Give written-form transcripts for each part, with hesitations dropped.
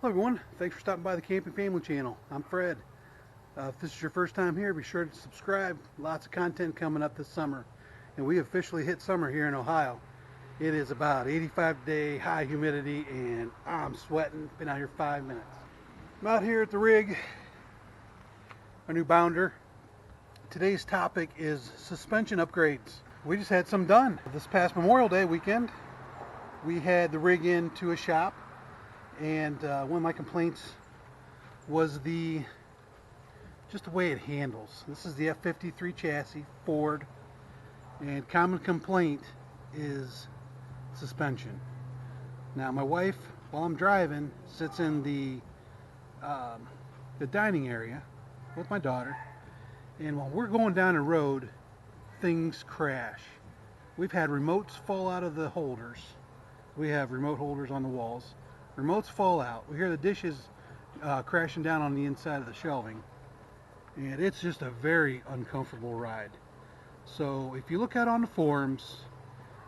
Hello everyone, thanks for stopping by the Camping Family channel. I'm Fred. If this is your first time here, be sure to subscribe. Lots of content coming up this summer. And we officially hit summer here in Ohio. It is about 85 day high humidity and I'm sweating. Been out here 5 minutes. I'm out here at the rig, our new bounder. Today's topic is suspension upgrades. We just had some done. This past Memorial Day weekend, we had the rig into a shop. And one of my complaints was just the way it handles. This is the F-53 chassis, Ford, and common complaint is suspension. Now my wife, while I'm driving, sits in the dining area with my daughter, and while we're going down the road, things crash. We've had remotes fall out of the holders. We have remote holders on the walls. Remotes fall out. We hear the dishes crashing down on the inside of the shelving, and it's just a very uncomfortable ride. So if you look out on the forums,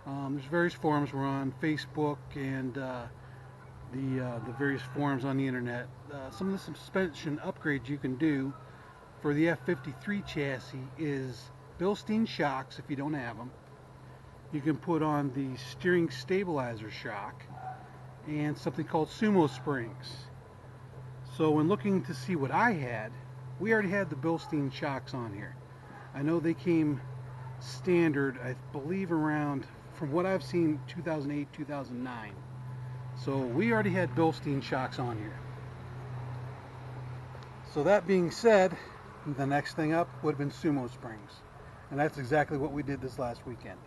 there's various forums. We're on Facebook and the various forums on the internet. Some of the suspension upgrades you can do for the F-53 chassis is Bilstein shocks if you don't have them. You can put on the steering stabilizer shock and something called Sumo Springs. So when looking to see what I had, we already had the Bilstein shocks on here. I know they came standard, I believe around, from what I've seen, 2008, 2009. So we already had Bilstein shocks on here. So that being said, the next thing up would have been Sumo Springs. And that's exactly what we did this last weekend.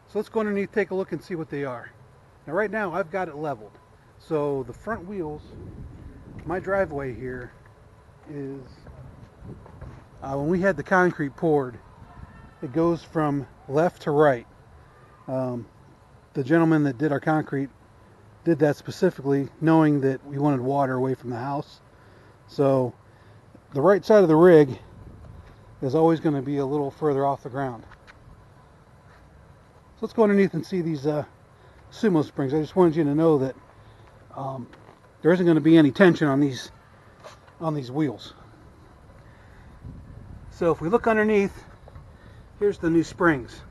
So let's go underneath, take a look and see what they are. Now right now I've got it leveled. So the front wheels, my driveway here is, when we had the concrete poured, it goes from left to right. The gentleman that did our concrete did that specifically knowing that we wanted water away from the house. So the right side of the rig is always going to be a little further off the ground. So let's go underneath and see these Sumo Springs. I just wanted you to know that there isn't going to be any tension on these wheels. So if we look underneath, here's the new springs.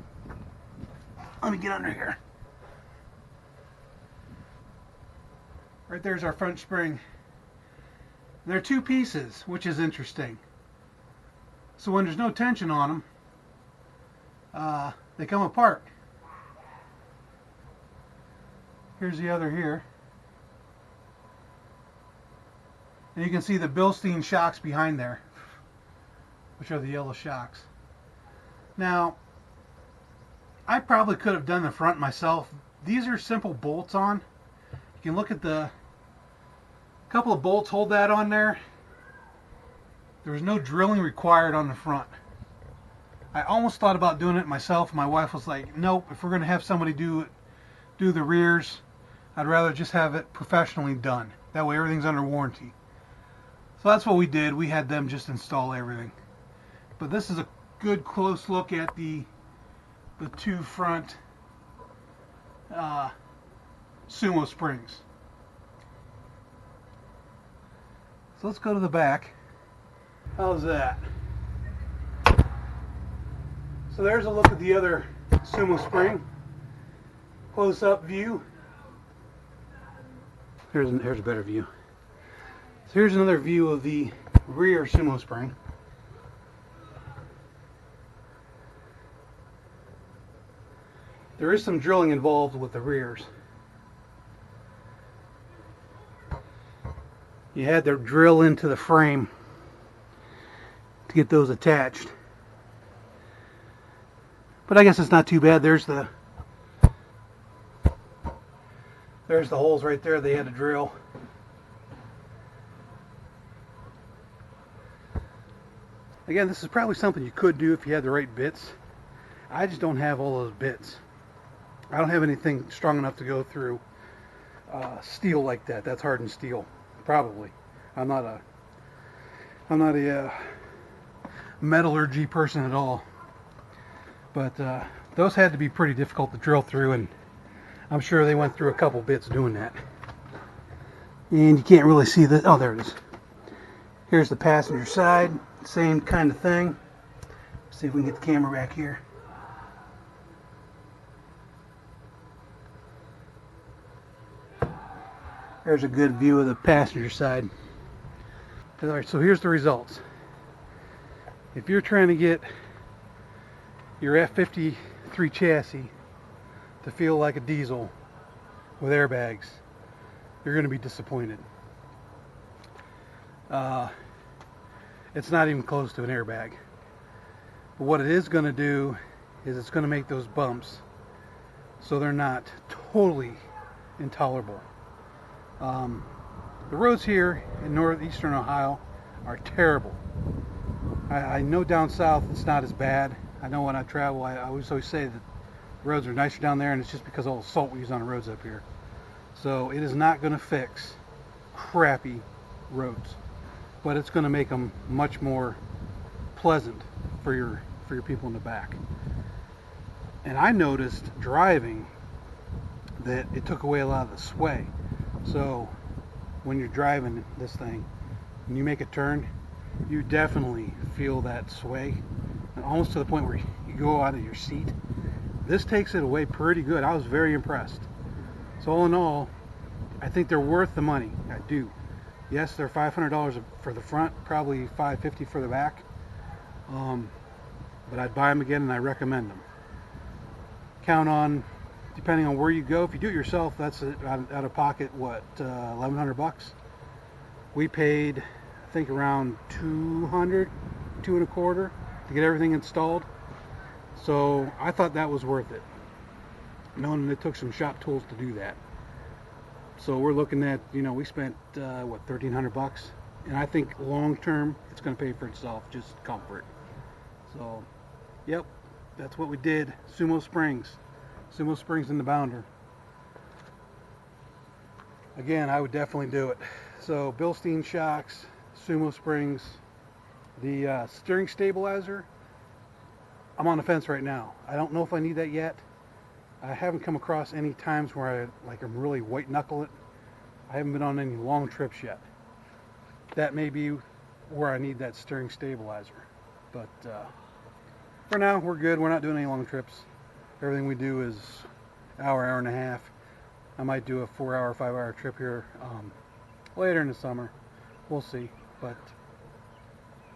Let me get under here. Right there's our front spring. They're two pieces, which is interesting. So when there's no tension on them, they come apart. Here's the other here. And you can see the Bilstein shocks behind there, which are the yellow shocks. Now, I probably could have done the front myself. These are simple bolts on. You can look at the couple of bolts hold that on there. There was no drilling required on the front. I almost thought about doing it myself. My wife was like, nope, if we're going to have somebody do the rears, I'd rather just have it professionally done. That way everything's under warranty. So that's what we did. We had them just install everything. But this is a good close look at the two front Sumo Springs. So let's go to the back. How's that? So there's a look at the other Sumo Spring. Close-up view. Here's a better view. So here's another view of the rear Sumo Spring. There is some drilling involved with the rears. You had to drill into the frame to get those attached. But I guess it's not too bad. There's the holes right there they had to drill. Again, this is probably something you could do if you had the right bits. I just don't have all those bits. I don't have anything strong enough to go through steel like that. That's hardened steel, probably. I'm not a metallurgy person at all. But those had to be pretty difficult to drill through, and I'm sure they went through a couple bits doing that. And you can't really see the, oh, there it is. Here's the passenger side, same kind of thing. See if we can get the camera back here. There's a good view of the passenger side. Alright, so here's the results. If you're trying to get your F-53 chassis to feel like a diesel with airbags, you're going to be disappointed. It's not even close to an airbag. But what it is going to do is it's going to make those bumps so they're not totally intolerable. The roads here in northeastern Ohio are terrible. I know down south it's not as bad. I know when I travel, I always say that the roads are nicer down there, and it's just because of all the salt we use on the roads up here. So it is not going to fix crappy roads, but it's going to make them much more pleasant for your people in the back. And I noticed driving that it took away a lot of the sway. So when you're driving this thing, when you make a turn, you definitely feel that sway, almost to the point where you go out of your seat. This takes it away pretty good. I was very impressed. So all in all, I think they're worth the money. I do. Yes, they're $500 for the front, probably $550 for the back. But I'd buy them again, and I recommend them. Count on, depending on where you go, if you do it yourself, that's out of pocket, what, $1,100? We paid, I think, around $200, $225 to get everything installed. So I thought that was worth it, knowing it took some shop tools to do that. So we're looking at, we spent what, $1,300, and I think long term it's going to pay for itself, just comfort. So, yep, that's what we did. Sumo Springs in the Bounder. Again, I would definitely do it. So Bilstein shocks, Sumo Springs, the steering stabilizer. I'm on the fence right now. I don't know if I need that yet. I haven't come across any times where I'm really white knuckle it. I haven't been on any long trips yet. That may be where I need that steering stabilizer. But for now, we're good. We're not doing any long trips. Everything we do is hour and a half. I might do a 4-hour, 5-hour trip here later in the summer. We'll see. But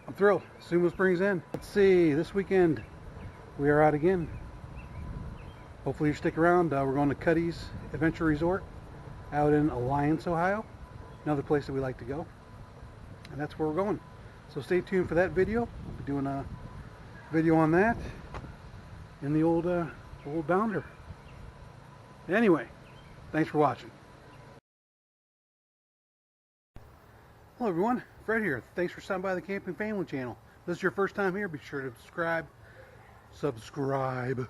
I'm thrilled. Sumo Springs in. Let's see. This weekend we are out again. Hopefully you stick around. We're going to Cuddy's Adventure Resort out in Alliance, Ohio. Another place that we like to go. And that's where we're going. So stay tuned for that video. We'll be doing a video on that in the old Bounder. Anyway, thanks for watching. Hello everyone, Fred here. Thanks for stopping by the Camping Family channel. If this is your first time here, be sure to subscribe.